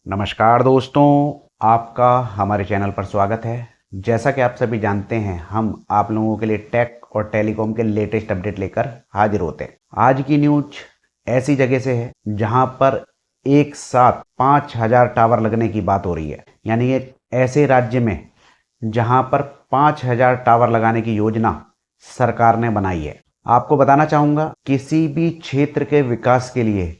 नमस्कार दोस्तों, आपका हमारे चैनल पर स्वागत है। जैसा कि आप सभी जानते हैं, हम आप लोगों के लिए टेक और टेलीकॉम के लेटेस्ट अपडेट लेकर हाजिर होते हैं। आज की न्यूज ऐसी जगह से है जहां पर एक साथ 5000 टावर लगने की बात हो रही है। यानी एक ऐसे राज्य में जहां पर 5000 टावर लगाने की योजना सरकार ने बनाई है। आपको बताना चाहूँगा, किसी भी क्षेत्र के विकास के लिए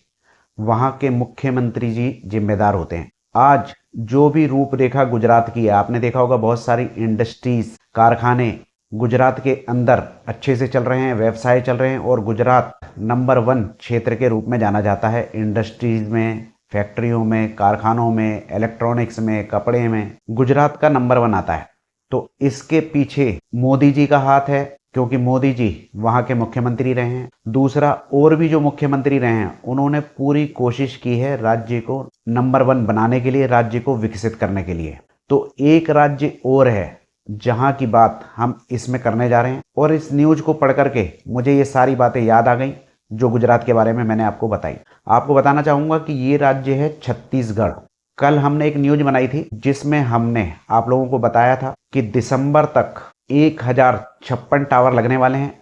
वहां के मुख्यमंत्री जी जिम्मेदार होते हैं। आज जो भी रूपरेखा गुजरात की है, आपने देखा होगा बहुत सारी इंडस्ट्रीज, कारखाने गुजरात के अंदर अच्छे से चल रहे हैं, व्यवसाय चल रहे हैं और गुजरात नंबर 1 क्षेत्र के रूप में जाना जाता है। इंडस्ट्रीज में, फैक्ट्रियों में, कारखानों में, इलेक्ट्रॉनिक्स में, कपड़े में गुजरात का नंबर 1 आता है। तो इसके पीछे मोदी जी का हाथ है, क्योंकि मोदी जी वहां के मुख्यमंत्री रहे हैं। दूसरा, और भी जो मुख्यमंत्री रहे हैं उन्होंने पूरी कोशिश की है राज्य को नंबर 1 बनाने के लिए, राज्य को विकसित करने के लिए। तो एक राज्य और है जहां की बात हम इसमें करने जा रहे हैं, और इस न्यूज को पढ़ करके मुझे ये सारी बातें याद आ गई जो गुजरात के बारे में मैंने आपको बताई। आपको बताना चाहूंगा कि ये राज्य है छत्तीसगढ़। कल हमने एक न्यूज बनाई थी जिसमें हमने आप लोगों को बताया था कि दिसंबर तक 1056 टावर लगने वाले हैं।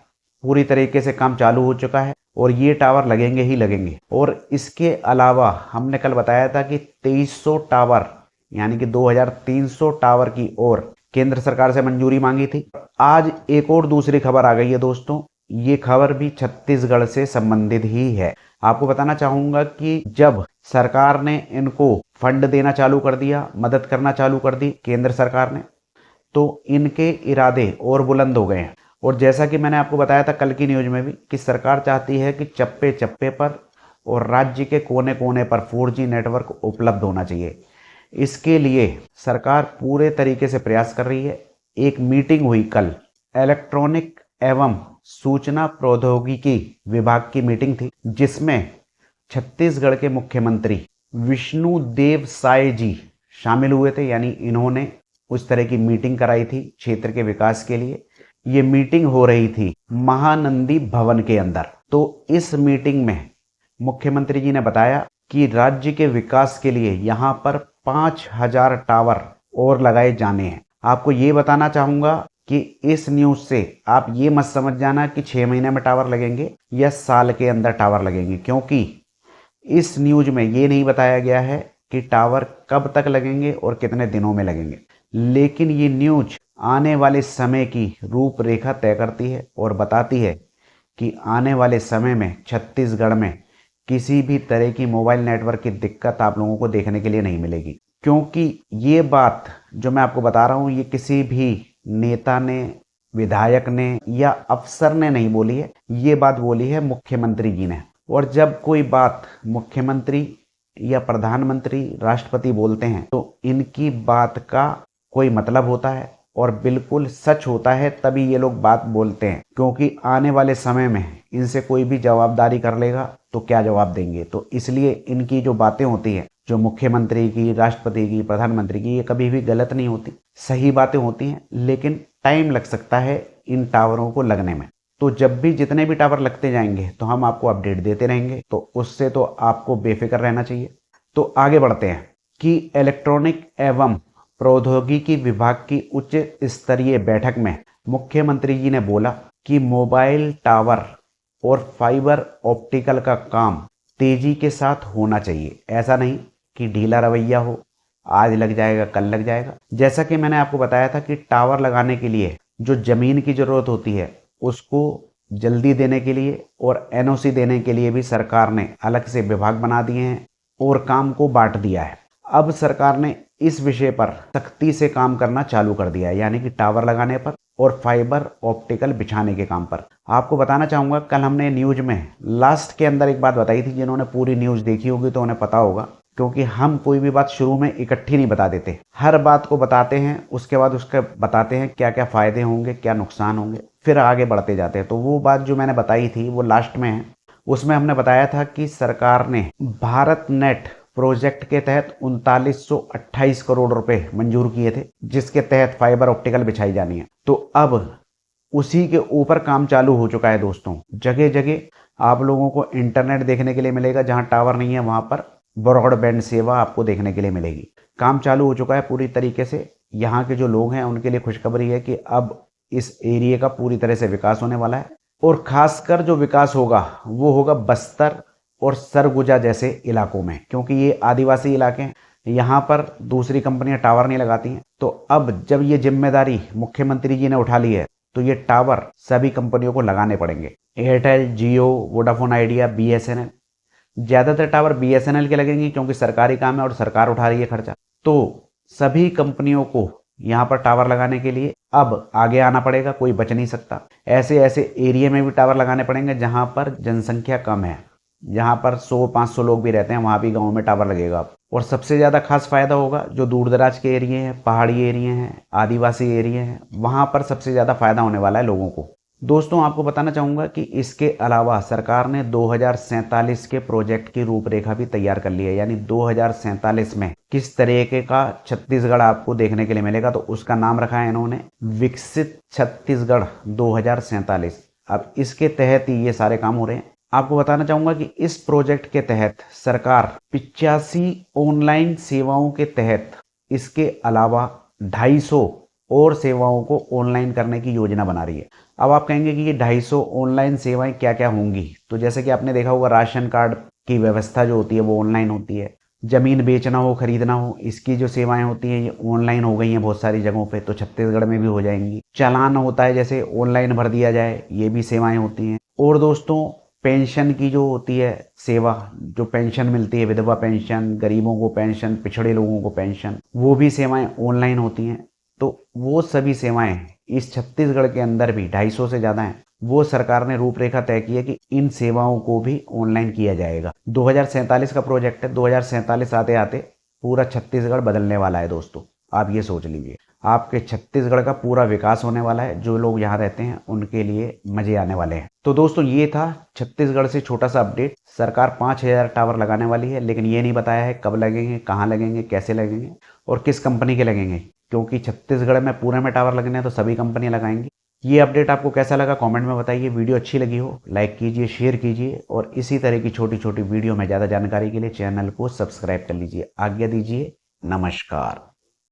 पूरी तरीके से काम चालू हो चुका है और ये टावर लगेंगे ही लगेंगे। और इसके अलावा हमने कल बताया था कि 2300 टावर यानी कि 2300 टावर की ओर केंद्र सरकार से मंजूरी मांगी थी। आज एक और दूसरी खबर आ गई है दोस्तों, ये खबर भी छत्तीसगढ़ से संबंधित ही है। आपको बताना चाहूंगा कि जब सरकार ने इनको फंड देना चालू कर दिया, मदद करना चालू कर दी केंद्र सरकार ने, तो इनके इरादे और बुलंद हो गए हैं। और जैसा कि मैंने आपको बताया था कल की न्यूज में भी कि सरकार चाहती है कि चप्पे चप्पे पर और राज्य के कोने कोने पर 4G नेटवर्क उपलब्ध होना चाहिए। इसके लिए सरकार पूरे तरीके से प्रयास कर रही है। एक मीटिंग हुई कल, इलेक्ट्रॉनिक एवं सूचना प्रौद्योगिकी विभाग की मीटिंग थी, जिसमें छत्तीसगढ़ के मुख्यमंत्री विष्णुदेव साय जी शामिल हुए थे। यानी इन्होंने उस तरह की मीटिंग कराई थी क्षेत्र के विकास के लिए। ये मीटिंग हो रही थी महानंदी भवन के अंदर। तो इस मीटिंग में मुख्यमंत्री जी ने बताया कि राज्य के विकास के लिए यहाँ पर 5000 टावर और लगाए जाने हैं। आपको ये बताना चाहूंगा कि इस न्यूज से आप ये मत समझ जाना कि 6 महीने में टावर लगेंगे या साल के अंदर टावर लगेंगे, क्योंकि इस न्यूज में ये नहीं बताया गया है कि टावर कब तक लगेंगे और कितने दिनों में लगेंगे। लेकिन ये न्यूज आने वाले समय की रूपरेखा तय करती है और बताती है कि आने वाले समय में छत्तीसगढ़ में किसी भी तरह की मोबाइल नेटवर्क की दिक्कत आप लोगों को देखने के लिए नहीं मिलेगी। क्योंकि ये बात जो मैं आपको बता रहा हूँ, ये किसी भी नेता ने, विधायक ने या अफसर ने नहीं बोली है, ये बात बोली है मुख्यमंत्री जी ने। और जब कोई बात मुख्यमंत्री या प्रधानमंत्री, राष्ट्रपति बोलते हैं तो इनकी बात का कोई मतलब होता है और बिल्कुल सच होता है, तभी ये लोग बात बोलते हैं। क्योंकि आने वाले समय में इनसे कोई भी जवाबदारी कर लेगा तो क्या जवाब देंगे। तो इसलिए इनकी जो बातें होती हैं, जो मुख्यमंत्री की, राष्ट्रपति की, प्रधानमंत्री की, ये कभी भी गलत नहीं होती, सही बातें होती हैं। लेकिन टाइम लग सकता है इन टावरों को लगने में। तो जब भी जितने भी टावर लगते जाएंगे तो हम आपको अपडेट देते रहेंगे, तो उससे तो आपको बेफिक्र रहना चाहिए। तो आगे बढ़ते हैं कि इलेक्ट्रॉनिक एवं प्रौद्योगिकी विभाग की उच्च स्तरीय बैठक में मुख्यमंत्री जी ने बोला कि मोबाइल टावर और फाइबर ऑप्टिकल का काम तेजी के साथ होना चाहिए। ऐसा नहीं कि ढीला रवैया हो, आज लग जाएगा कल लग जाएगा। जैसा कि मैंने आपको बताया था कि टावर लगाने के लिए जो जमीन की जरूरत होती है उसको जल्दी देने के लिए और NOC देने के लिए भी सरकार ने अलग से विभाग बना दिए हैं और काम को बांट दिया है। अब सरकार ने इस विषय पर सख्ती से काम करना चालू कर दिया है, यानी कि टावर लगाने पर और फाइबर ऑप्टिकल बिछाने के काम पर। आपको बताना चाहूंगा, कल हमने न्यूज में लास्ट के अंदर एक बात बताई थी। जिन्होंने पूरी न्यूज देखी होगी तो उन्हें पता होगा, क्योंकि हम कोई भी बात शुरू में इकट्ठी नहीं बता देते, हर बात को बताते हैं, उसके बाद उसके बताते हैं क्या क्या फायदे होंगे, क्या नुकसान होंगे, फिर आगे बढ़ते जाते हैं। तो वो बात जो मैंने बताई थी वो लास्ट में है। उसमें हमने बताया था कि सरकार ने भारत नेट प्रोजेक्ट के तहत 3928 करोड़ रुपए मंजूर किए थे, जिसके तहत फाइबर ऑप्टिकल बिछाई जानी है। तो अब उसी के ऊपर काम चालू हो चुका है दोस्तों। जगह जगह आप लोगों को इंटरनेट देखने के लिए मिलेगा, जहां टावर नहीं है वहां पर ब्रॉडबैंड सेवा आपको देखने के लिए मिलेगी। काम चालू हो चुका है पूरी तरीके से। यहाँ के जो लोग हैं उनके लिए खुशखबरी है कि अब इस एरिया का पूरी तरह से विकास होने वाला है, और खासकर जो विकास होगा वो होगा बस्तर और सरगुजा जैसे इलाकों में, क्योंकि ये आदिवासी इलाके हैं। यहाँ पर दूसरी कंपनियां टावर नहीं लगाती हैं। तो अब जब ये जिम्मेदारी मुख्यमंत्री जी ने उठा ली है तो ये टावर सभी कंपनियों को लगाने पड़ेंगे। एयरटेल, जियो, वोडाफोन आइडिया, बीएसएनएल, ज़्यादातर टावर बीएसएनएल के लगेंगे क्योंकि सरकारी काम है और सरकार उठा रही है खर्चा। तो सभी कंपनियों को यहाँ पर टावर लगाने के लिए अब आगे आना पड़ेगा, कोई बच नहीं सकता। ऐसे ऐसे एरिया में भी टावर लगाने पड़ेंगे जहाँ पर जनसंख्या कम है, जहाँ पर 100-500 लोग भी रहते हैं, वहाँ भी गाँव में टावर लगेगा। और सबसे ज़्यादा खास फायदा होगा जो दूर दराज के एरिए हैं, पहाड़ी एरिए हैं, आदिवासी एरिए हैं, वहाँ पर सबसे ज़्यादा फायदा होने वाला है लोगों को। दोस्तों, आपको बताना चाहूँगा कि इसके अलावा सरकार ने 2047 के प्रोजेक्ट की रूपरेखा भी तैयार कर ली है। यानी 2047 में किस तरीके का छत्तीसगढ़ आपको देखने के लिए मिलेगा, तो उसका नाम रखा है इन्होंने विकसित छत्तीसगढ़ 2047। अब इसके तहत ही ये सारे काम हो रहे हैं। आपको बताना चाहूँगा कि इस प्रोजेक्ट के तहत सरकार 85 ऑनलाइन सेवाओं के तहत इसके अलावा 250 और सेवाओं को ऑनलाइन करने की योजना बना रही है। अब आप कहेंगे कि ये 250 ऑनलाइन सेवाएं क्या क्या होंगी, तो जैसे कि आपने देखा होगा राशन कार्ड की व्यवस्था जो होती है वो ऑनलाइन होती है। ज़मीन बेचना हो, खरीदना हो, इसकी जो सेवाएं होती हैं ये ऑनलाइन हो गई हैं बहुत सारी जगहों पे, तो छत्तीसगढ़ में भी हो जाएंगी। चालान होता है जैसे ऑनलाइन भर दिया जाए, ये भी सेवाएं होती हैं। और दोस्तों, पेंशन की जो होती है सेवा, जो पेंशन मिलती है, विधवा पेंशन, गरीबों को पेंशन, पिछड़े लोगों को पेंशन, वो भी सेवाएं ऑनलाइन होती हैं। तो वो सभी सेवाएं इस छत्तीसगढ़ के अंदर भी 250 से ज़्यादा हैं। वो सरकार ने रूपरेखा तय की है कि इन सेवाओं को भी ऑनलाइन किया जाएगा। 2047 का प्रोजेक्ट है। 2047 आते आते पूरा छत्तीसगढ़ बदलने वाला है दोस्तों। आप ये सोच लीजिए, आपके छत्तीसगढ़ का पूरा विकास होने वाला है। जो लोग यहाँ रहते हैं उनके लिए मजे आने वाले हैं। तो दोस्तों, ये था छत्तीसगढ़ से छोटा सा अपडेट। सरकार 5000 टावर लगाने वाली है, लेकिन ये नहीं बताया है कब लगेंगे, कहाँ लगेंगे, कैसे लगेंगे और किस कंपनी के लगेंगे, क्योंकि छत्तीसगढ़ में पूरे में टावर लगने हैं तो सभी कंपनियां लगाएंगी। ये अपडेट आपको कैसा लगा कमेंट में बताइए। वीडियो अच्छी लगी हो लाइक कीजिए, शेयर कीजिए, और इसी तरह की छोटी छोटी वीडियो में ज़्यादा जानकारी के लिए चैनल को सब्सक्राइब कर लीजिए। आज्ञा दीजिए, नमस्कार।